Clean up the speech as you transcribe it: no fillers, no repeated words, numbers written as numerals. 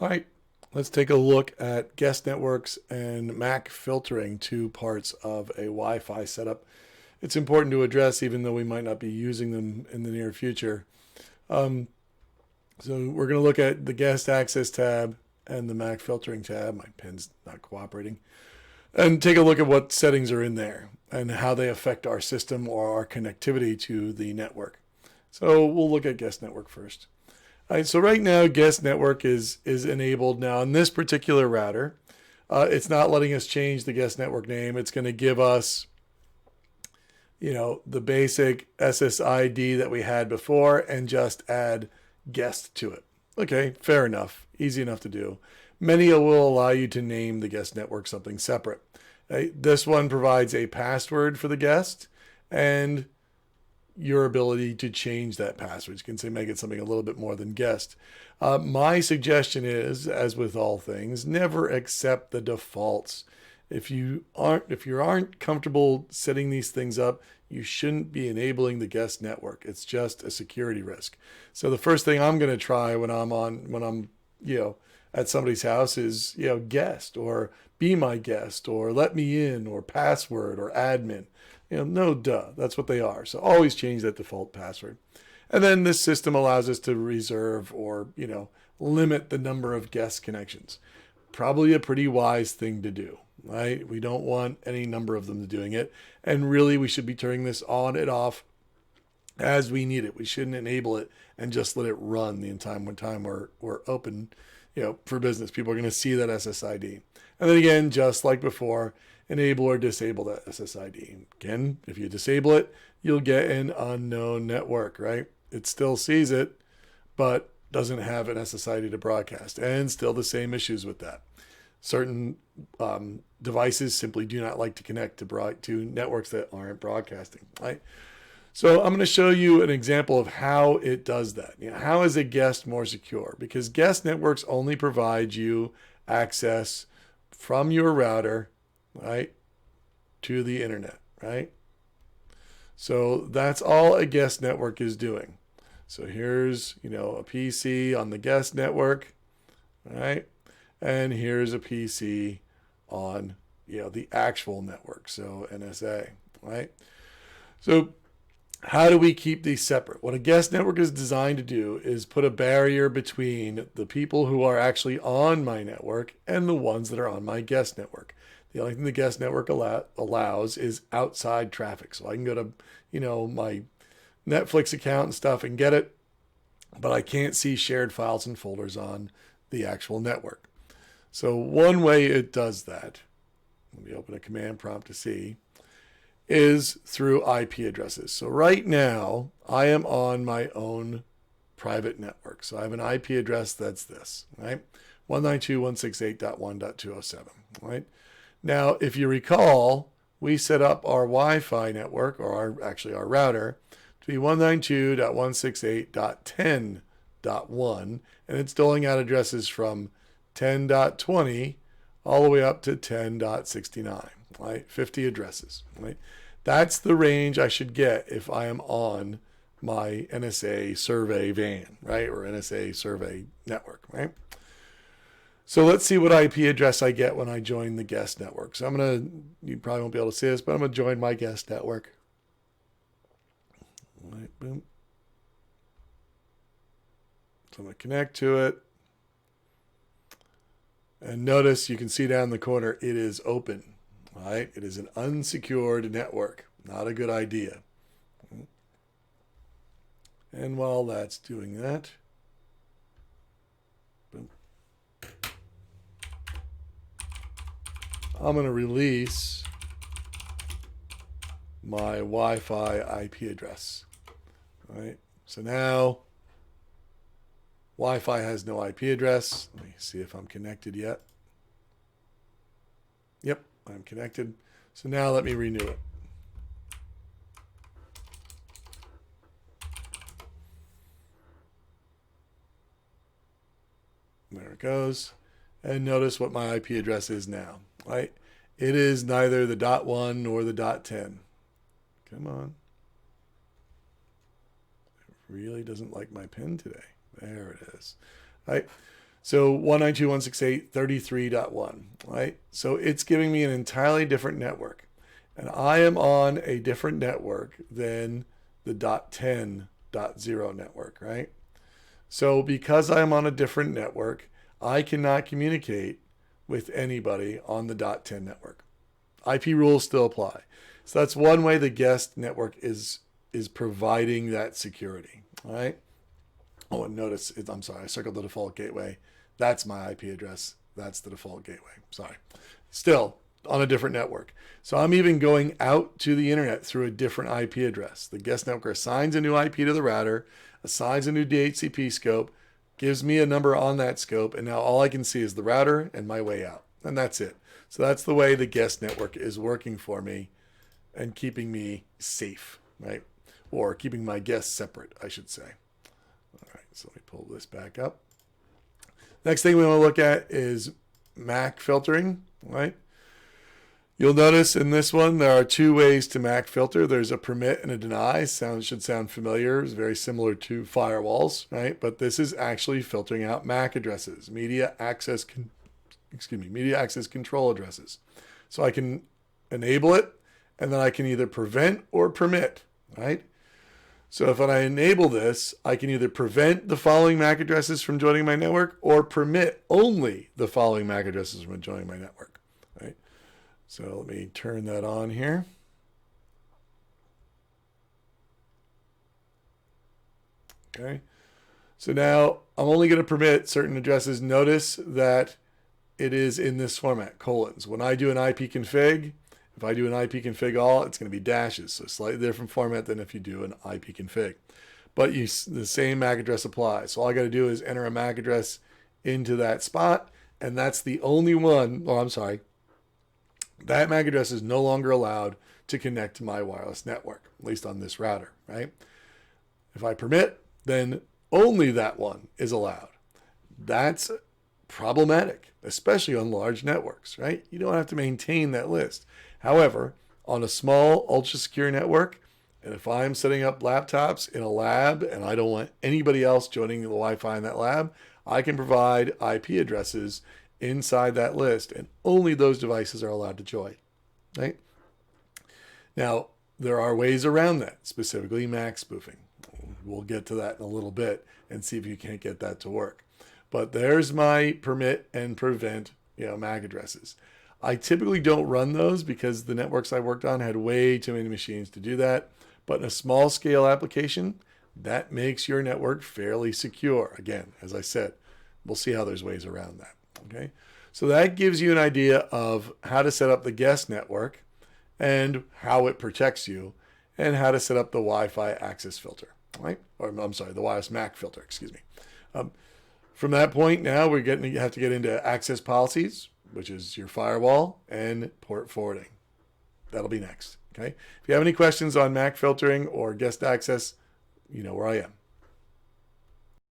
All right, let's take a look at guest networks and MAC filtering, two parts of a Wi-Fi setup. It's important to address even though we might not be using them in the near future. Um, so we're going to look at the guest access tab and the MAC filtering tab. My pen's not cooperating. And take a look at what settings are in there and how they affect our system or our connectivity to the network. So we'll look at guest network first. All right, so right now guest network is enabled now on this particular router. It's not letting us change the guest network name. It's going to give us, the basic SSID that we had before and just add guest to it. Okay, fair enough. Easy enough to do. Many will allow you to name the guest network something separate. This one provides a password for the guest and your ability to change that password. You can say make it something a little bit more than guest. My suggestion is, as with all things, never accept the defaults. If you aren't comfortable setting these things up, you shouldn't be enabling the guest network. It's just a security risk. So the first thing I'm going to try when I'm at somebody's house is guest or be my guest or let me in or password or admin. No duh, that's what they are. So always change that default password. And then this system allows us to reserve or limit the number of guest connections. Probably a pretty wise thing to do, right? We don't want any number of them doing it. And really, we should be turning this on and off as we need it. We shouldn't enable it and just let it run the entire time we're open, for business. People are going to see that SSID. And then again, just like before, enable or disable that SSID. Again, if you disable it, you'll get an unknown network, right? It still sees it, but doesn't have an SSID to broadcast. And still the same issues with that. Certain devices simply do not like to connect to networks that aren't broadcasting, right? So I'm going to show you an example of how it does that. How is a guest more secure? Because guest networks only provide you access from your router, right, to the internet, right? So that's all a guest network is doing. So here's, a PC on the guest network, right? And here's a PC on, the actual network, so NSA, right? So how do we keep these separate? What a guest network is designed to do is put a barrier between the people who are actually on my network and the ones that are on my guest network. The only thing the guest network allows is outside traffic. So I can go to, my Netflix account and stuff and get it, but I can't see shared files and folders on the actual network. So one way it does that, let me open a command prompt to see, is through IP addresses. So right now, I am on my own private network. So I have an IP address that's this, right? 192.168.1.207, right? Now, if you recall, we set up our Wi-Fi network, or our router, to be 192.168.10.1, and it's doling out addresses from 10.20 all the way up to 10.69, right? 50 addresses, right? That's the range I should get if I am on my NSA survey van, right? Or NSA survey network, right? So let's see what IP address I get when I join the guest network. So you probably won't be able to see this, but I'm going to join my guest network. All right, boom. So I'm going to connect to it. And notice you can see down in the corner, it is open, right? It is an unsecured network. Not a good idea. And while that's doing that, boom, I'm going to release my Wi-Fi IP address. All right. So now Wi-Fi has no IP address. Let me see if I'm connected yet. Yep, I'm connected. So now let me renew it. There it goes. And notice what my IP address is now, right? It is neither the .1 nor the .10. Come on. It really doesn't like my pen today. There it is. Right. So 192.168.33.1, right? So it's giving me an entirely different network. And I am on a different network than the .10.0 network, right? So because I'm on a different network, I cannot communicate with anybody on the .10 network. IP rules still apply. So that's one way the guest network is providing that security, all right? Oh, and notice, I'm sorry, I circled the default gateway. That's my IP address. That's the default gateway. Sorry. Still on a different network. So I'm even going out to the internet through a different IP address. The guest network assigns a new IP to the router, assigns a new DHCP scope, gives me a number on that scope, and now all I can see is the router and my way out. And that's it. So that's the way the guest network is working for me and keeping me safe, right? Or keeping my guests separate, I should say. All right, so let me pull this back up. Next thing we want to look at is MAC filtering, right? You'll notice in this one, there are two ways to MAC filter. There's a permit and a deny. Should sound familiar. It's very similar to firewalls, right? But this is actually filtering out MAC addresses, media access control addresses. So I can enable it, and then I can either prevent or permit, right? So if I enable this, I can either prevent the following MAC addresses from joining my network or permit only the following MAC addresses from joining my network, right? So let me turn that on here. Okay. So now I'm only going to permit certain addresses. Notice that it is in this format, colons. When I do an IP config, if I do an IP config all, it's going to be dashes. So slightly different format than if you do an IP config. But the same MAC address applies. So all I got to do is enter a MAC address into that spot. And that's the only one, that MAC address is no longer allowed to connect to my wireless network, at least on this router, right? If I permit, then only that one is allowed. That's problematic, especially on large networks, right? You don't have to maintain that list. However, on a small, ultra-secure network, and if I'm setting up laptops in a lab and I don't want anybody else joining the Wi-Fi in that lab, I can provide IP addresses inside that list, and only those devices are allowed to join, right? Now, there are ways around that, specifically MAC spoofing. We'll get to that in a little bit and see if you can't get that to work. But there's my permit and prevent, MAC addresses. I typically don't run those because the networks I worked on had way too many machines to do that. But in a small scale application, that makes your network fairly secure. Again, as I said, we'll see how there's ways around that. Okay, so that gives you an idea of how to set up the guest network and how it protects you and how to set up the Wi-Fi access filter, right? Or I'm sorry, the wireless MAC filter, excuse me. From that point, now you have to get into access policies, which is your firewall, and port forwarding. That'll be next, okay? If you have any questions on MAC filtering or guest access, you know where I am.